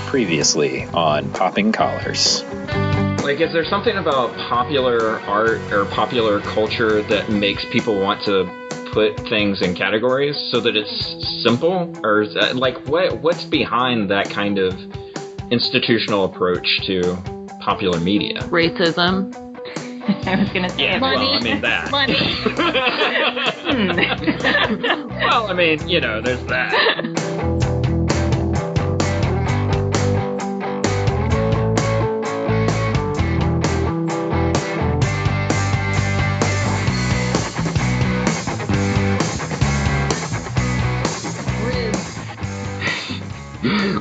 Previously on Popping Collars. Like, is there something about popular art or popular culture that makes people want to put things in categories so that it's simple? Or is that, like, what's behind that kind of institutional approach to popular media? Racism. I was going to say money. Well, I mean that. Money. Well, I mean, you know, there's that.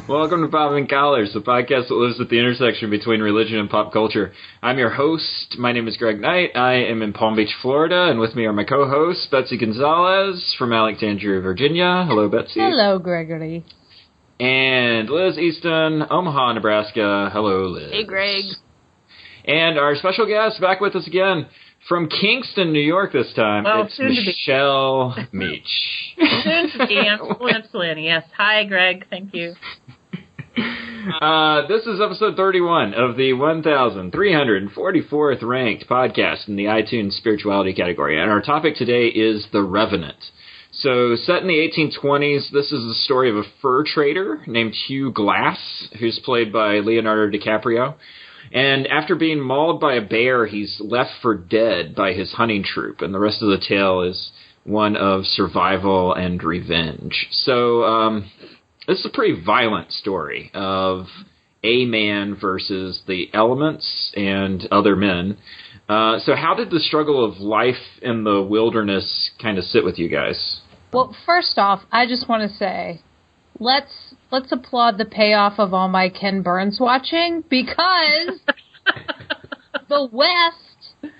Welcome to Popping Collars, the podcast that lives at the intersection between religion and pop culture. I'm your host. My name is Greg Knight. I am in Palm Beach, Florida, and with me are my co-hosts, Betsy Gonzalez from Alexandria, Virginia. Hello, Betsy. Hello, Gregory. And Liz Easton, Omaha, Nebraska. Hello, Liz. Hey, Greg. And our special guest back with us again from Kingston, New York this time. Well, it's Michelle Meech. Soon to be. Absolutely. Yes. Hi, Greg. Thank you. This is episode 31 of the 1,344th ranked podcast in the iTunes spirituality category. And our topic today is The Revenant. So, set in the 1820s, this is the story of a fur trader named Hugh Glass, who's played by Leonardo DiCaprio. And after being mauled by a bear, he's left for dead by his hunting troupe. And the rest of the tale is one of survival and revenge. So, this is a pretty violent story of a man versus the elements and other men. So how did the struggle of life in the wilderness kind of sit with you guys? Well, first off, I just want to say, let's applaud the payoff of all my Ken Burns watching, because the West,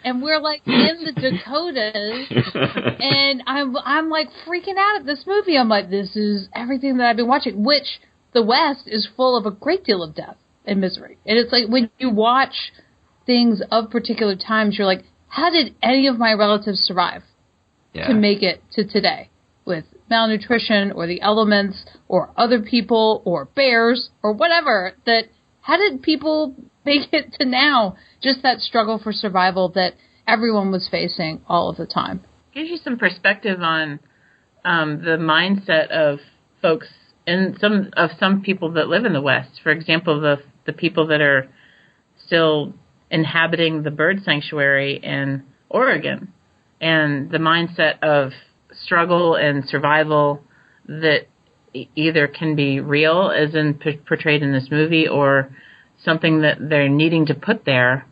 and we're like in the Dakotas, and I'm like freaking out at this movie. I'm like, this is everything that I've been watching, which the West is full of a great deal of death and misery. And it's like when you watch things of particular times, you're like, how did any of my relatives survive to make it to today with malnutrition or the elements or other people or bears or whatever? That how did people make it to now? Just that struggle for survival that everyone was facing all of the time. Gives you some perspective on the mindset of folks and some people that live in the West. For example, the people that are still inhabiting the bird sanctuary in Oregon, and the mindset of struggle and survival that either can be real, as in portrayed in this movie, or something that they're needing to put there,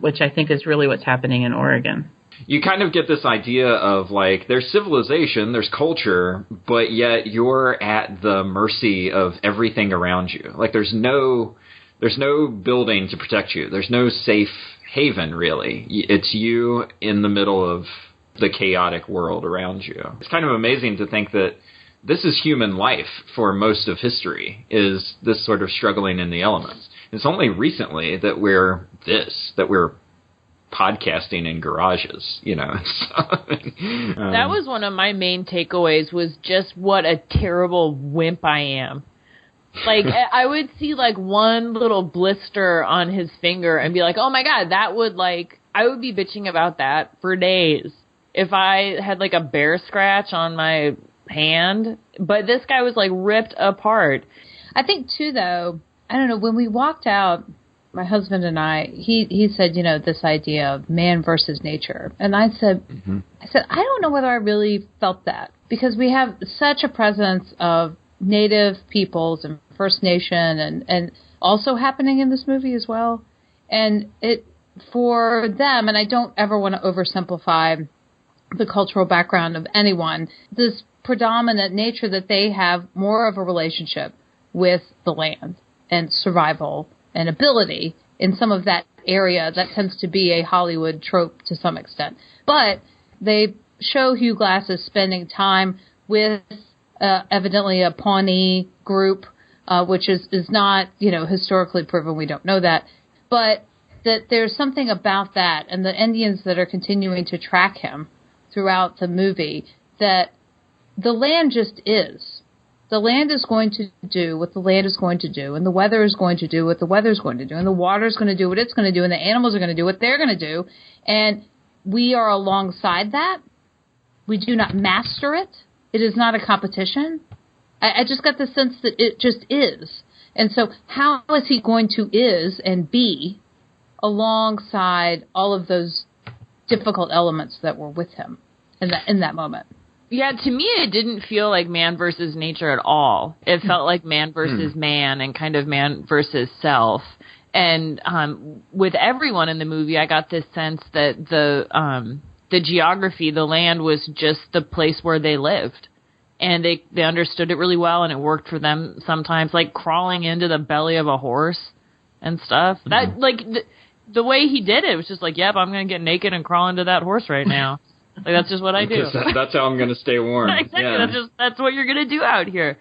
which I think is really what's happening in Oregon. You kind of get this idea of, like, there's civilization, there's culture, but yet you're at the mercy of everything around you. Like, there's no building to protect you. There's no safe haven, really. It's you in the middle of the chaotic world around you. It's kind of amazing to think that this is human life for most of history, is this sort of struggling in the elements. It's only recently that we're podcasting in garages, you know. That was one of my main takeaways, was just what a terrible wimp I am. Like, I would see, like, one little blister on his finger and be like, oh my God, that would, like, I would be bitching about that for days if I had, like, a bear scratch on my hand. But this guy was, like, ripped apart. I think, too, though, I don't know, when we walked out, my husband and I, he said, you know, this idea of man versus nature. And I said, I don't know whether I really felt that, because we have such a presence of Native peoples and First Nation and also happening in this movie as well. And it, for them, and I don't ever want to oversimplify the cultural background of anyone, this predominant nature that they have more of a relationship with the land and survival and ability in some of that area. That tends to be a Hollywood trope to some extent. But they show Hugh Glass as spending time with evidently a Pawnee group, which is not, you know, historically proven. We don't know that. But that there's something about that, and the Indians that are continuing to track him throughout the movie, that the land just is. The land is going to do what the land is going to do, and the weather is going to do what the weather is going to do, and the water is going to do what it's going to do, and the animals are going to do what they're going to do. And we are alongside that. We do not master it. It is not a competition. I just got the sense that it just is. And so how is he going to is and be alongside all of those difficult elements that were with him in that moment? Yeah, to me it didn't feel like man versus nature at all. It felt like man versus man and kind of man versus self. And with everyone in the movie, I got this sense that the geography, the land was just the place where they lived. And they understood it really well, and it worked for them sometimes, like crawling into the belly of a horse and stuff. That like the way he did it was just like, yep, I'm going to get naked and crawl into that horse right now. Like that's just what I do. That's how I'm going to stay warm. Exactly. Yeah. That's what you're going to do out here.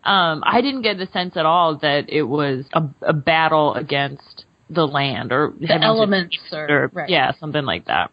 I didn't get the sense at all that it was a battle against the land or the elements or right. Yeah, something like that.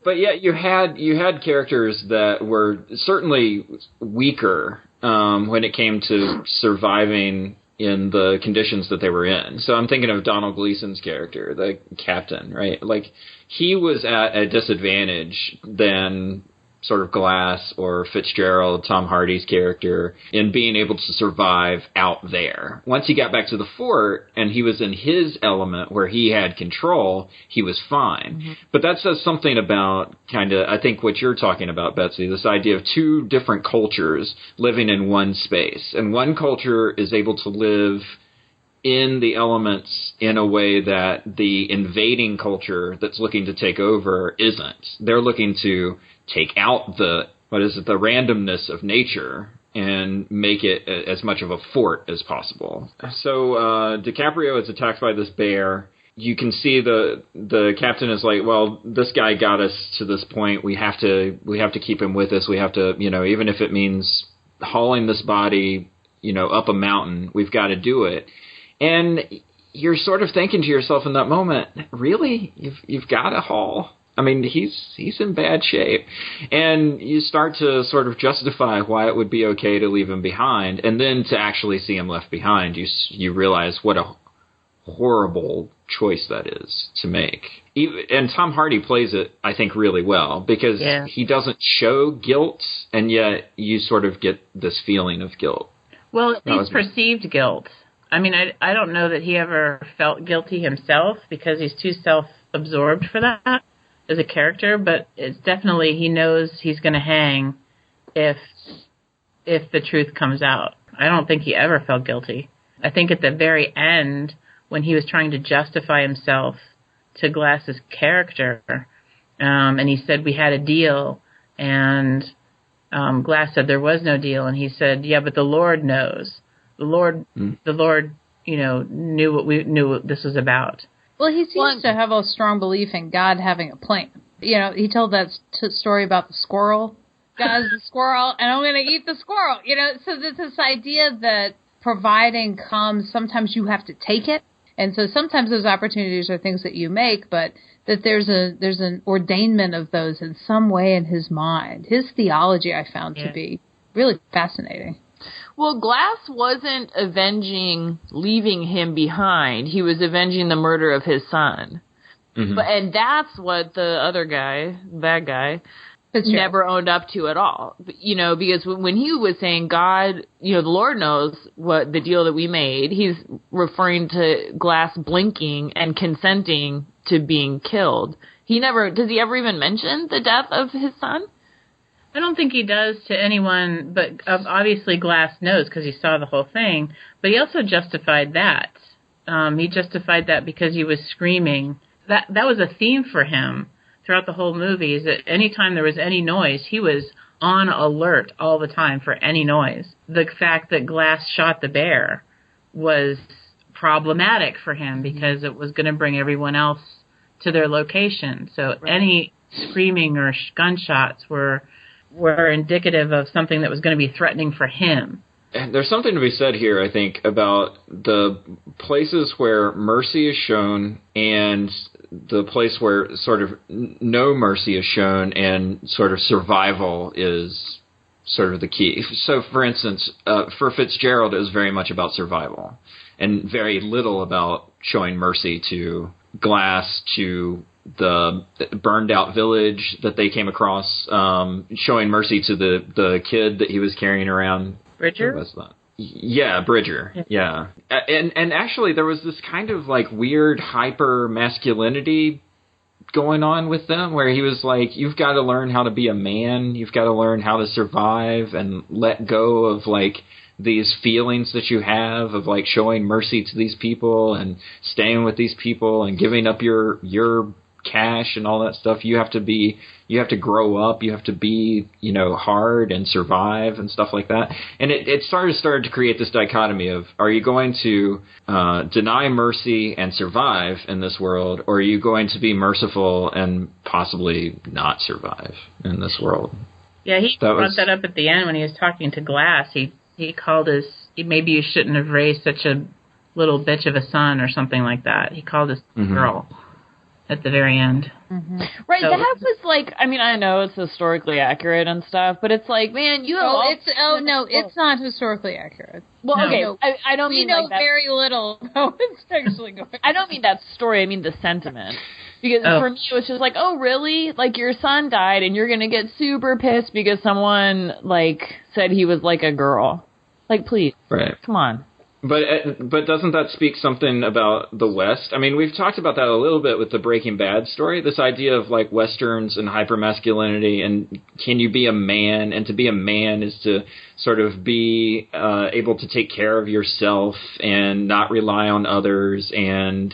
But yeah, you had characters that were certainly weaker when it came to surviving in the conditions that they were in. So I'm thinking of Donald Gleason's character, the captain, right? Like he was at a disadvantage than sort of Glass or Fitzgerald, Tom Hardy's character, in being able to survive out there. Once he got back to the fort and he was in his element where he had control, he was fine. Mm-hmm. But that says something about kind of, I think what you're talking about, Betsy, this idea of two different cultures living in one space. And one culture is able to live in the elements in a way that the invading culture that's looking to take over isn't. They're looking to take out the randomness of nature and make it as much of a fort as possible. So DiCaprio is attacked by this bear. You can see the captain is like, well, this guy got us to this point. We have to keep him with us. We have to, even if it means hauling this body, up a mountain, we've got to do it. And you're sort of thinking to yourself in that moment, really? You've got to haul? I mean, he's in bad shape. And you start to sort of justify why it would be okay to leave him behind. And then to actually see him left behind, you realize what a horrible choice that is to make. And Tom Hardy plays it, I think, really well because he doesn't show guilt, and yet you sort of get this feeling of guilt. Well, at least perceived guilt. I mean, I don't know that he ever felt guilty himself because he's too self-absorbed for that as a character, but it's definitely he knows he's going to hang if the truth comes out. I don't think he ever felt guilty. I think at the very end, when he was trying to justify himself to Glass's character, and he said we had a deal, and Glass said there was no deal, and he said, yeah, but the Lord knows. The Lord, knew what this was about. Well, he seems to have a strong belief in God having a plan. He told that story about the squirrel. God's the squirrel, and I'm going to eat the squirrel. So there's this idea that providing comes, sometimes you have to take it. And so sometimes those opportunities are things that you make, but that there's an ordainment of those in some way in his mind. His theology I found to be really fascinating. Well, Glass wasn't avenging leaving him behind. He was avenging the murder of his son. Mm-hmm. And that's what the other guy, bad guy, never owned up to at all. Because when he was saying God, the Lord knows what the deal that we made, he's referring to Glass blinking and consenting to being killed. Does he ever even mention the death of his son? I don't think he does to anyone, but obviously Glass knows because he saw the whole thing. But he also justified that. He justified that because he was screaming. That was a theme for him throughout the whole movie, is that anytime there was any noise, he was on alert all the time for any noise. The fact that Glass shot the bear was problematic for him because it was going to bring everyone else to their location. So any screaming or gunshots were indicative of something that was going to be threatening for him. And there's something to be said here, I think, about the places where mercy is shown and the place where sort of no mercy is shown and sort of survival is sort of the key. So, for instance, for Fitzgerald, it was very much about survival and very little about showing mercy to Glass, to the burned out village that they came across, showing mercy to the kid that he was carrying around. Bridger? Who was that? Yeah, Bridger. Yeah. And actually there was this kind of like weird hyper masculinity going on with them where he was like, you've got to learn how to be a man. You've got to learn how to survive and let go of like these feelings that you have of like showing mercy to these people and staying with these people and giving up your cash and all that stuff. You have to grow up. You have to be, hard and survive and stuff like that. And it started to create this dichotomy of, are you going to deny mercy and survive in this world, or are you going to be merciful and possibly not survive in this world? Yeah, he brought that up at the end when he was talking to Glass. He called maybe you shouldn't have raised such a little bitch of a son or something like that. He called his girl at the very end. Mm-hmm. Right, so, that was like, I know it's historically accurate and stuff, but it's like, man, you have it's not historically accurate. Well, no, okay, no. I don't mean like that. We know very little about what's actually going on. I don't mean that story, I mean the sentiment. Because for me, it was just like, oh, really? Like, your son died, and you're going to get super pissed because someone, said he was like a girl. Like, please. Right. Come on. But doesn't that speak something about the West? I mean, we've talked about that a little bit with the Breaking Bad story, this idea of, Westerns and hypermasculinity, and can you be a man? And to be a man is to sort of be able to take care of yourself and not rely on others and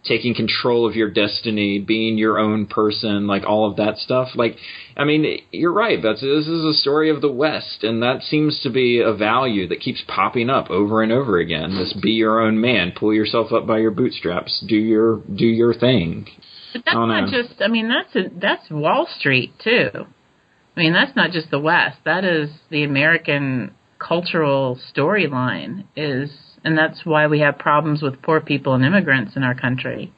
taking control of your destiny, being your own person, all of that stuff. You're right. This is a story of the West, and that seems to be a value that keeps popping up over and over again. This be your own man, pull yourself up by your bootstraps, do your thing. But that's not just, that's Wall Street, too. That's not just the West. That is the American cultural storyline and that's why we have problems with poor people and immigrants in our country,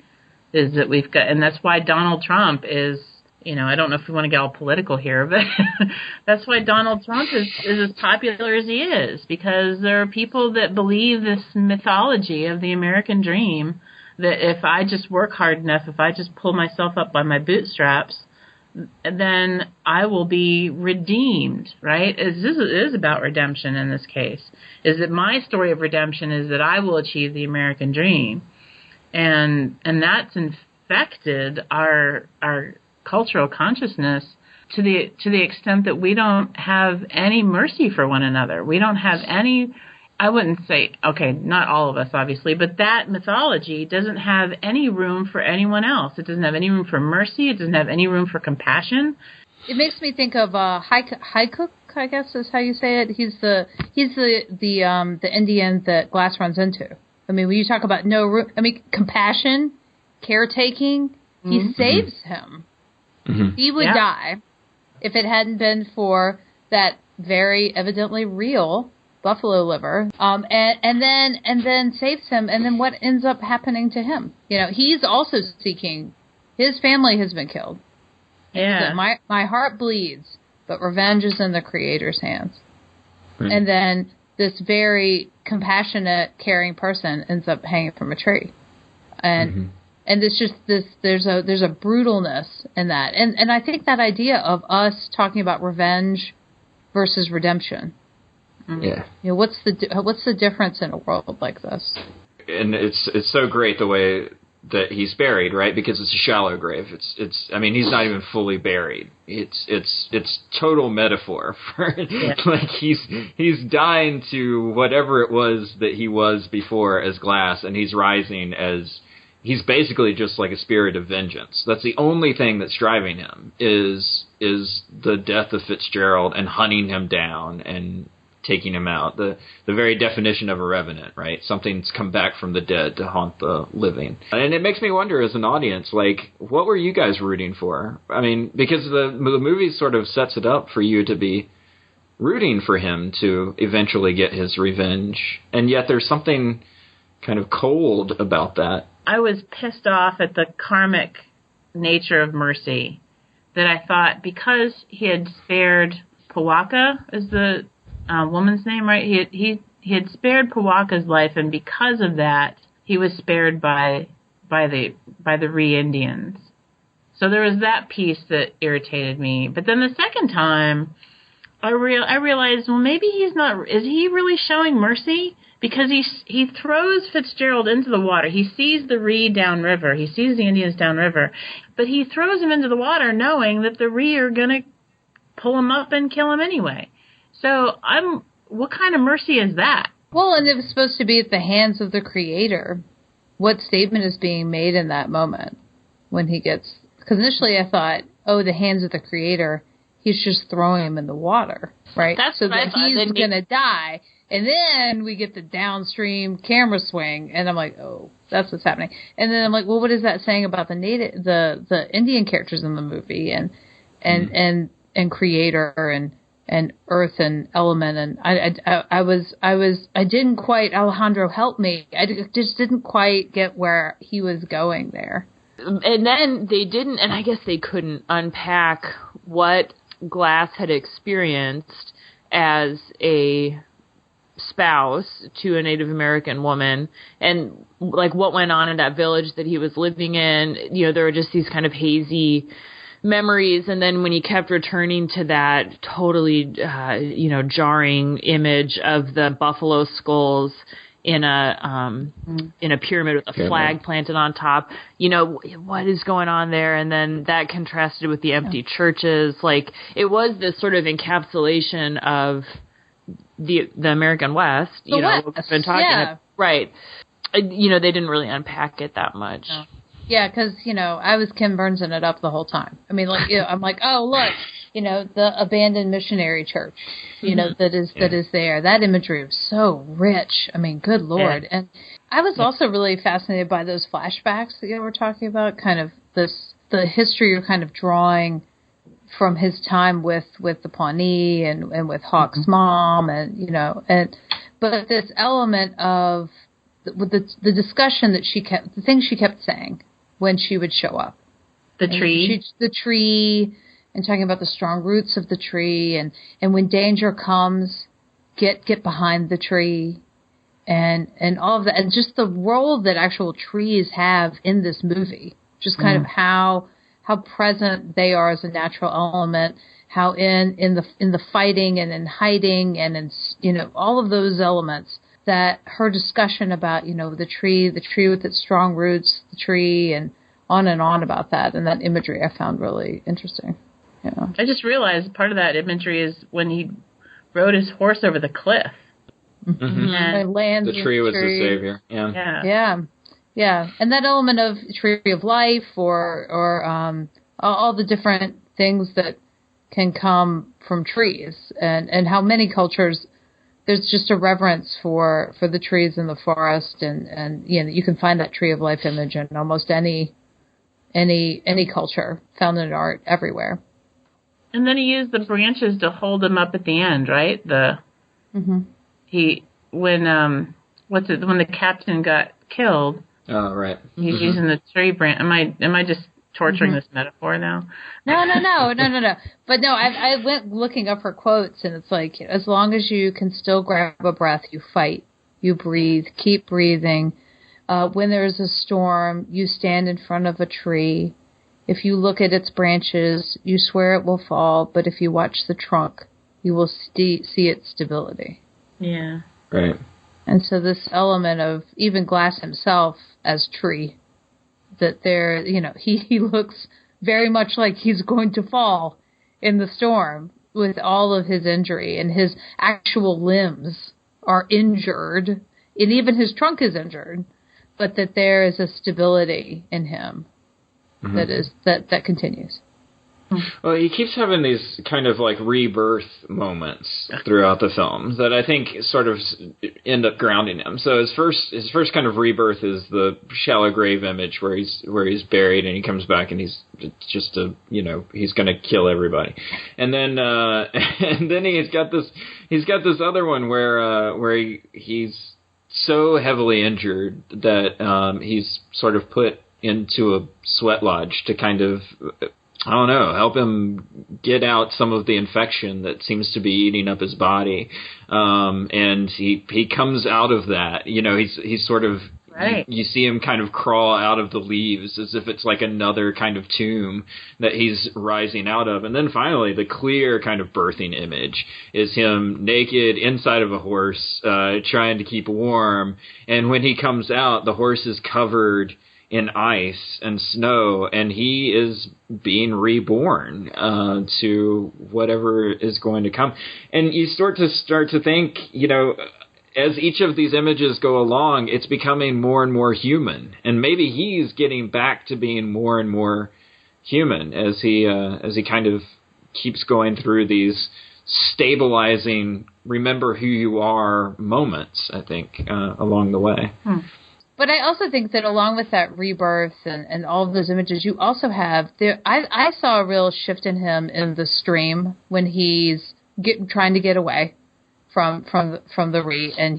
is that and that's why Donald Trump is, I don't know if we want to get all political here, but that's why Donald Trump is as popular as he is, because there are people that believe this mythology of the American dream, that if I just work hard enough, if I just pull myself up by my bootstraps, then I will be redeemed, right? It is about redemption in this case. Is that my story of redemption is that I will achieve the American dream. And that's infected our cultural consciousness to the extent that we don't have any mercy for one another. We don't have any, I wouldn't say, okay, not all of us, obviously, but that mythology doesn't have any room for anyone else. It doesn't have any room for mercy. It doesn't have any room for compassion. It makes me think of Haikuk, I guess is how you say it. He's the Indian that Glass runs into. When you talk about no room, compassion, caretaking, he saves him. Mm-hmm. He would die if it hadn't been for that very evidently real buffalo liver, and then saves him, and then what ends up happening to him? He's also seeking. His family has been killed. Yeah, my heart bleeds, but revenge is in the Creator's hands. Right. And then this very compassionate, caring person ends up hanging from a tree, and it's just there's a brutalness in that, and I think that idea of us talking about revenge versus redemption. Yeah. What's the difference in a world like this? And it's so great the way that he's buried, right? Because it's a shallow grave. He's not even fully buried. It's total metaphor for he's dying to whatever it was that he was before as Glass, and he's rising as he's basically just like a spirit of vengeance. That's the only thing that's driving him is the death of Fitzgerald and hunting him down and taking him out. The very definition of a revenant, right? Something's come back from the dead to haunt the living. And it makes me wonder as an audience, what were you guys rooting for? Because the movie sort of sets it up for you to be rooting for him to eventually get his revenge. And yet there's something kind of cold about that. I was pissed off at the karmic nature of mercy, that I thought because he had spared Powaka is the woman's name, right? He had spared Powaka's life, and because of that, he was spared by the Re-Indians. So there was that piece that irritated me. But then the second time, I realized, well, maybe he's not. Is he really showing mercy? Because he throws Fitzgerald into the water. He sees the Ree downriver. He sees the Indians downriver. But he throws him into the water knowing that the Ree are going to pull him up and kill him anyway. So what kind of mercy is that? Well, and it was supposed to be at the hands of the Creator. What statement is being made in that moment when he gets... Because initially I thought, the hands of the Creator, he's just throwing him in the water, right? That's so what that I thought. he's going to die. And then we get the downstream camera swing, and I'm like, oh, that's what's happening. And then I'm like, well, what is that saying about the Indian characters in the movie and Creator and Earth and Element? And I didn't quite, Alejandro helped me. I just didn't quite get where he was going there. And then they didn't, and I guess they couldn't unpack what Glass had experienced as a spouse to a Native American woman, and like what went on in that village that he was living in. There were just these kind of hazy memories, and then when he kept returning to that totally jarring image of the buffalo skulls in a pyramid with a flag planted on top, what is going on there? And then that contrasted with the empty churches. Like, it was this sort of encapsulation of the American West, West. We've been talking about, right. They didn't really unpack it that much. No. Yeah, because, I was Kim Burnsing it up the whole time. I mean, like, I'm like, oh, look, the abandoned missionary church, that is there. That imagery was so rich. I mean, good Lord. Yeah. And I was also really fascinated by those flashbacks that you were talking about, kind of the history you're kind of drawing from his time with the Pawnee and with Hawk's mom, but this element of the discussion that the things she kept saying when she would show up, the tree, and talking about the strong roots of the tree, and when danger comes, get behind the tree, and all of that, and just the role that actual trees have in this movie, just kind of how present they are as a natural element, how in the fighting and in hiding and in all of those elements, that her discussion about the tree with its strong roots, the tree, and on about that, and that imagery I found really interesting. Yeah. I just realized part of that imagery is when he rode his horse over the cliff. Mm-hmm. And the tree was the savior. Yeah, and that element of tree of life, or all the different things that can come from trees, and how many cultures there's just a reverence for the trees in the forest, and you can find that tree of life image in almost any culture, found in art everywhere. And then he used the branches to hold him up at the end, right? When the captain got killed. Oh, right. He's using the tree branch. Am I just torturing this metaphor now? No. But no, I went looking up her quotes, and it's like, as long as you can still grab a breath, you fight, you breathe, keep breathing. When there's a storm, you stand in front of a tree. If you look at its branches, you swear it will fall, but if you watch the trunk, you will see its stability. Yeah. Right. And so this element of even Glass himself as tree, that there, he looks very much like he's going to fall in the storm with all of his injury, and his actual limbs are injured, and even his trunk is injured, but that there is a stability in him that continues. Well, he keeps having these kind of like rebirth moments throughout the film that I think sort of end up grounding him. So his first kind of rebirth is the shallow grave image where he's buried, and he comes back and he's just he's going to kill everybody. And then he's got this other one where he's so heavily injured that he's sort of put into a sweat lodge to kind of I don't know, help him get out some of the infection that seems to be eating up his body. And he comes out of that. You know, he's sort of, right. You see him kind of crawl out of the leaves as if it's like another kind of tomb that he's rising out of. And then finally, the clear kind of birthing image is him naked inside of a horse, trying to keep warm. And when he comes out, the horse is covered in ice and snow, and he is being reborn to whatever is going to come. And you start to think, you know, as each of these images go along, it's becoming more and more human, and maybe he's getting back to being more and more human as he kind of keeps going through these stabilizing, remember who you are moments, I think, along the way. But I also think that along with that rebirth and all of those images, you also have I saw a real shift in him in the stream when he's trying to get away from the re, and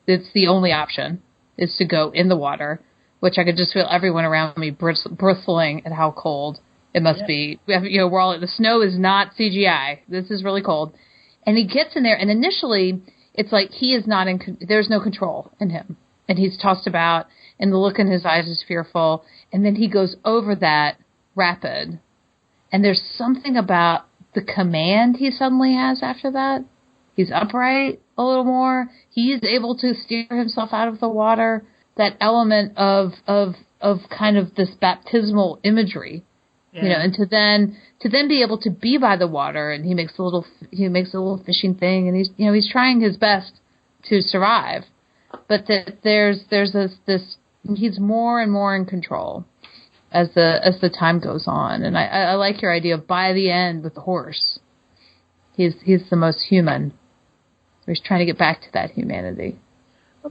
it's the only option is to go in the water, which I could just feel everyone around me bristling at how cold it must be. We're all, the snow is not CGI. This is really cold, and he gets in there, and initially it's like he is not there's no control in him. And he's tossed about, and the look in his eyes is fearful. And then he goes over that rapid. And there's something about the command he suddenly has after that. He's upright a little more. He is able to steer himself out of the water. That element of kind of this baptismal imagery, you know, and to then be able to be by the water. And he makes a little fishing thing, and he's trying his best to survive. But there's this he's more and more in control as the time goes on, and I like your idea of by the end with the horse, he's the most human. He's trying to get back to that humanity.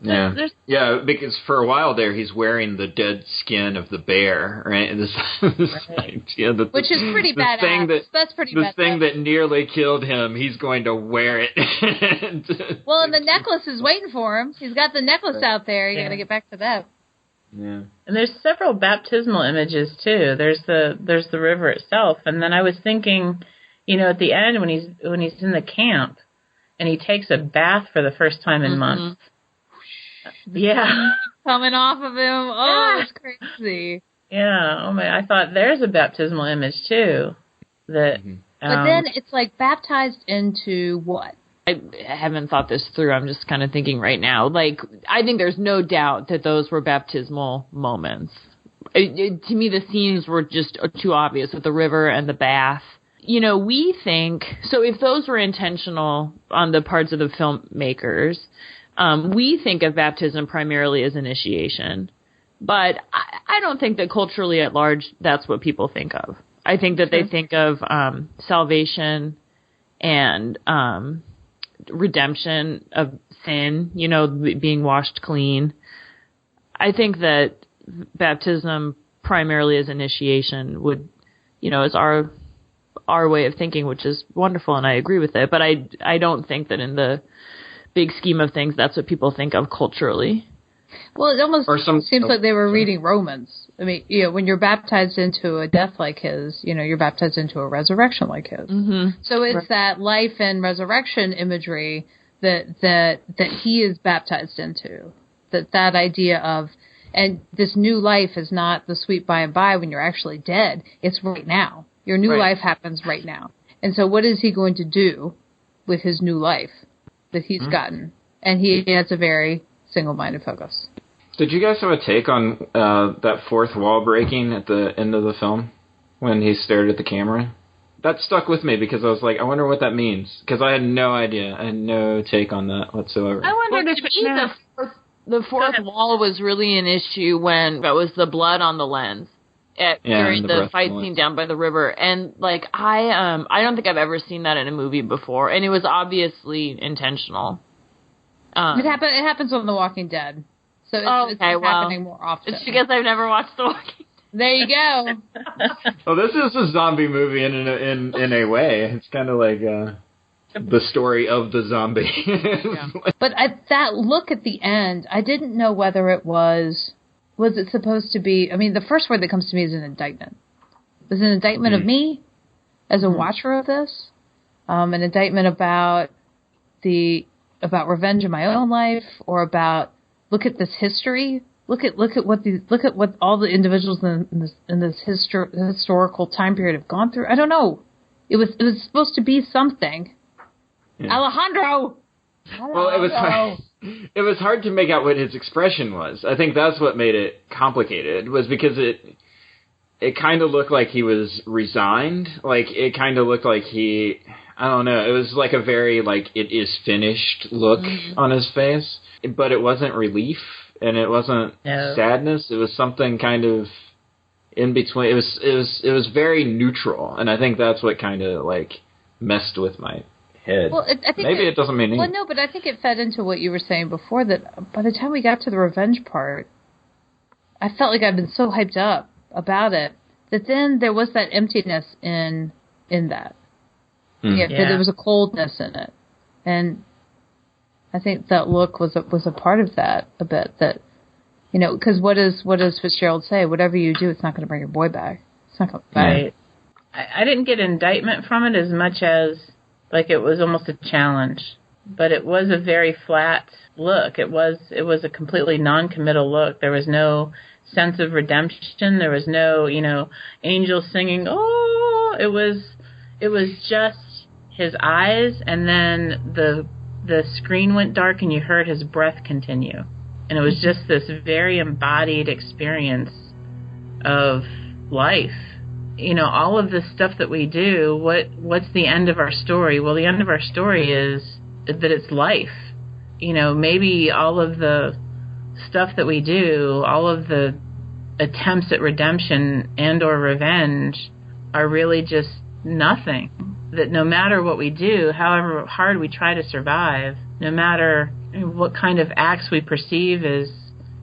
Yeah, because for a while there, he's wearing the dead skin of the bear, right? Right. Which is pretty badass. That's pretty badass. The thing that nearly killed him, he's going to wear it. Well, and the necklace is waiting for him. He's got the necklace out there. You got to get back to that. Yeah. And there's several baptismal images too. There's the river itself, and then I was thinking, you know, at the end when he's in the camp and he takes a bath for the first time in months. Yeah. Coming off of him. Oh, it's crazy. Yeah. Oh, man. I thought there's a baptismal image, too. That. But then it's like baptized into what? I haven't thought this through. I'm just kind of thinking right now. Like, I think there's no doubt that those were baptismal moments. To me, the scenes were just too obvious with the river and the bath. You know, we think, so if those were intentional on the parts of the filmmakers, we think of baptism primarily as initiation, but I don't think that culturally at large that's what people think of. I think that they think of salvation and redemption of sin, you know, being washed clean. I think that baptism primarily as initiation would, you know, is our way of thinking, which is wonderful, and I agree with it. But I don't think that in the big scheme of things, that's what people think of culturally. Well, it almost seems like they were reading Romans. I mean, you know, when you're baptized into a death like his, you know, you're baptized into a resurrection like his. Mm-hmm. So it's that life and resurrection imagery that he is baptized into. That idea of, and this new life is not the sweet by and by when you're actually dead. It's right now. Your new life happens right now. And so what is he going to do with his new life that he's gotten? And he has a very single-minded focus. Did you guys have a take on that fourth wall breaking at the end of the film when he stared at the camera? That stuck with me because I was like, I wonder what that means. Because I had no idea. I had no take on that whatsoever. I wondered if the fourth wall was really an issue when that was the blood on the lens during the fight scene down by the river. And, like, I don't think I've ever seen that in a movie before. And it was obviously intentional. It happens on The Walking Dead. So it's happening more often. It's because I've never watched The Walking Dead. There you go. Well, this is a zombie movie in a way. It's kind of like the story of the zombie. Yeah. But that look at the end, I didn't know whether it was it supposed to be, I mean, the first word that comes to me is an indictment. It was an indictment of me as a watcher of this, an indictment about revenge in my own life, or about look at this history, look at what all the individuals in this historical time period have gone through. I don't know. It was supposed to be something. Yeah. Alejandro. Well, it was hard to make out what his expression was. I think that's what made it complicated, was because it kind of looked like he was resigned. Like, it kind of looked like I don't know, it was like a very, like, it is finished look on his face. But it wasn't relief, and it wasn't sadness. It was something kind of in between. It was very neutral, and I think that's what kind of, like, messed with my head. Well, I think maybe it doesn't mean anything. Well, no, but I think it fed into what you were saying before, that by the time we got to the revenge part, I felt like I'd been so hyped up about it that then there was that emptiness in that. Yeah, there was a coldness in it, and I think that look was a part of that a bit. That, you know, because what does Fitzgerald say? Whatever you do, it's not going to bring your boy back. It's not going to back. Right. I didn't get indictment from it as much as, like, it was almost a challenge, but it was a very flat look. It was a completely non-committal look. There was no sense of redemption. There was no, you know, angels singing. Oh, it was just his eyes, and then the screen went dark, and you heard his breath continue, and it was just this very embodied experience of life. You know, all of this stuff that we do, what's the end of our story? Well, the end of our story is that it's life. You know, maybe all of the stuff that we do, all of the attempts at redemption and or revenge are really just nothing. That no matter what we do, however hard we try to survive, no matter what kind of acts we perceive as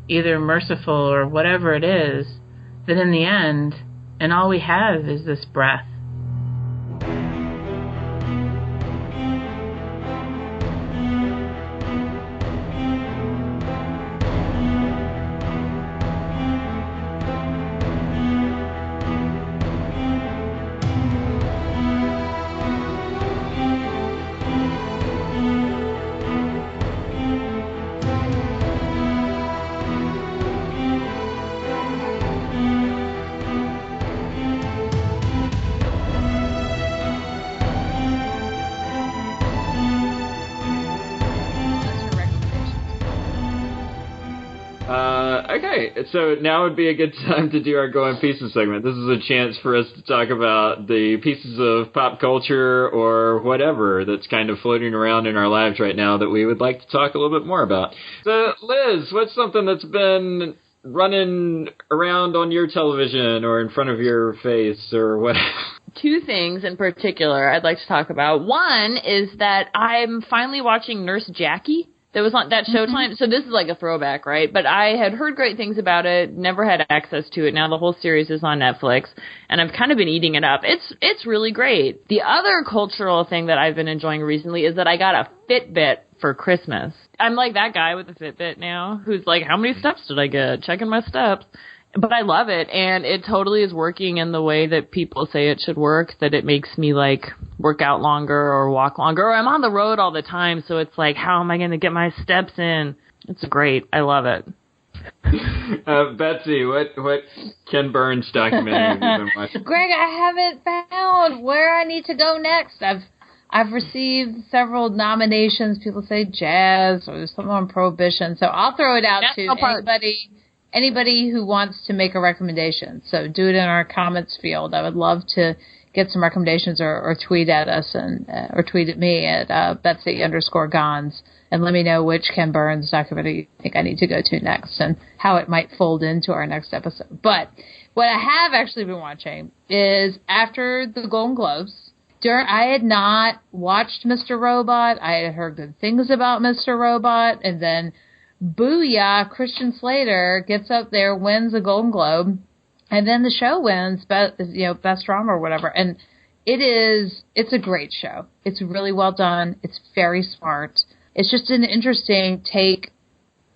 either merciful or whatever it is, that in the end, and all we have is this breath. Okay, so now would be a good time to do our Go in Pieces segment. This is a chance for us to talk about the pieces of pop culture or whatever that's kind of floating around in our lives right now that we would like to talk a little bit more about. So, Liz, what's something that's been running around on your television or in front of your face or whatever? Two things in particular I'd like to talk about. One is that I'm finally watching Nurse Jackie. That was on that Showtime. So this is like a throwback, right? But I had heard great things about it, never had access to it. Now the whole series is on Netflix, and I've kind of been eating it up. It's really great. The other cultural thing that I've been enjoying recently is that I got a Fitbit for Christmas. I'm like that guy with the Fitbit now who's like, how many steps did I get? Checking my steps. But I love it, and it totally is working in the way that people say it should work, that it makes me, like, work out longer or walk longer. Or I'm on the road all the time, so it's like, how am I going to get my steps in? It's great. I love it. Betsy, what Ken Burns documentary have you been watching? Greg, I haven't found where I need to go next. I've received several nominations. People say jazz or there's something on Prohibition. So I'll throw it out to anybody who wants to make a recommendation. So do it in our comments field. I would love to get some recommendations or tweet at us and or tweet at me at Betsy_Gons and let me know which Ken Burns documentary you think I need to go to next and how it might fold into our next episode. But what I have actually been watching is after the Golden Globes, I had not watched Mr. Robot. I had heard good things about Mr. Robot, and then booyah, Christian Slater gets up there, wins a Golden Globe, and then the show wins best drama or whatever. And it's a great show. It's really well done. It's very smart. It's just an interesting take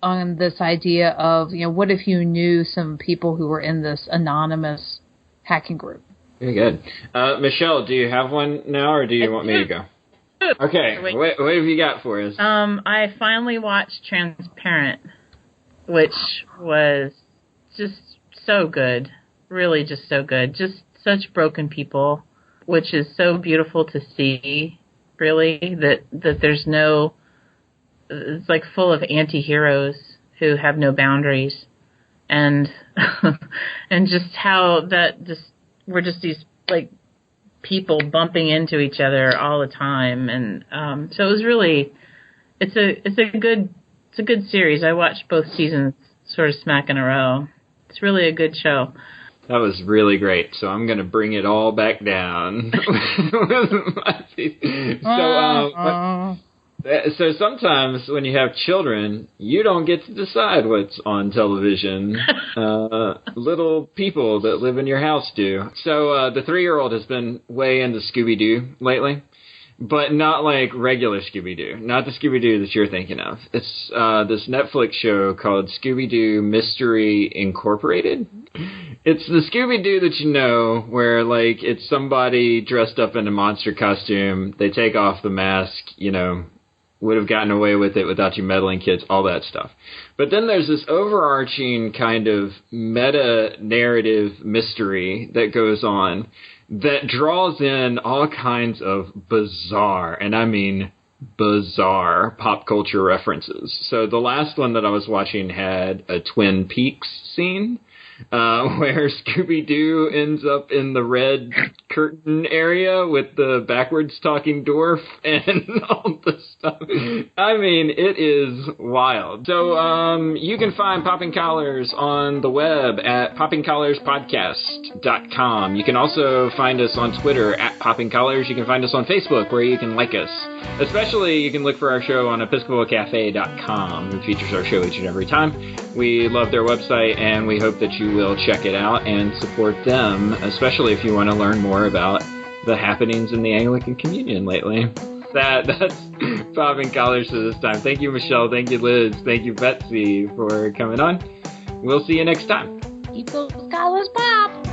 on this idea of, what if you knew some people who were in this anonymous hacking group? Very good. Michelle, do you have one now, or do you want me to go? Okay, what have you got for us? I finally watched Transparent, which was just so good. Really just so good. Just such broken people, which is so beautiful to see, really, that there's no... It's like full of anti-heroes who have no boundaries. And and just how that just... We're just these, like, people bumping into each other all the time, and so it was really, it's a good series. I watched both seasons sort of smack in a row. It's really a good show. That was really great. So I'm going to bring it all back down. So sometimes when you have children, you don't get to decide what's on television. Little people that live in your house do. So the 3-year-old has been way into Scooby-Doo lately, but not like regular Scooby-Doo. Not the Scooby-Doo that you're thinking of. It's this Netflix show called Scooby-Doo Mystery Incorporated. It's the Scooby-Doo that you know, where like it's somebody dressed up in a monster costume. They take off the mask, you know, would have gotten away with it without you meddling kids, all that stuff. But then there's this overarching kind of meta-narrative mystery that goes on that draws in all kinds of bizarre, and I mean bizarre, pop culture references. So the last one that I was watching had a Twin Peaks scene, where Scooby-Doo ends up in the red curtain area with the backwards talking dwarf and all this stuff. I mean, it is wild. So you can find Popping Collars on the web at poppingcollarspodcast.com. You can also find us on Twitter at Popping Collars. You can find us on Facebook, where you can like us. Especially, you can look for our show on episcopalcafe.com, who features our show each and every time. We love their website, and we hope that you will check it out and support them, especially if you want to learn more about the happenings in the Anglican Communion lately. That's Popping Collars for this time. Thank you, Michelle. Thank you, Liz. Thank you, Betsy, for coming on. We'll see you next time. Keep those collars pop!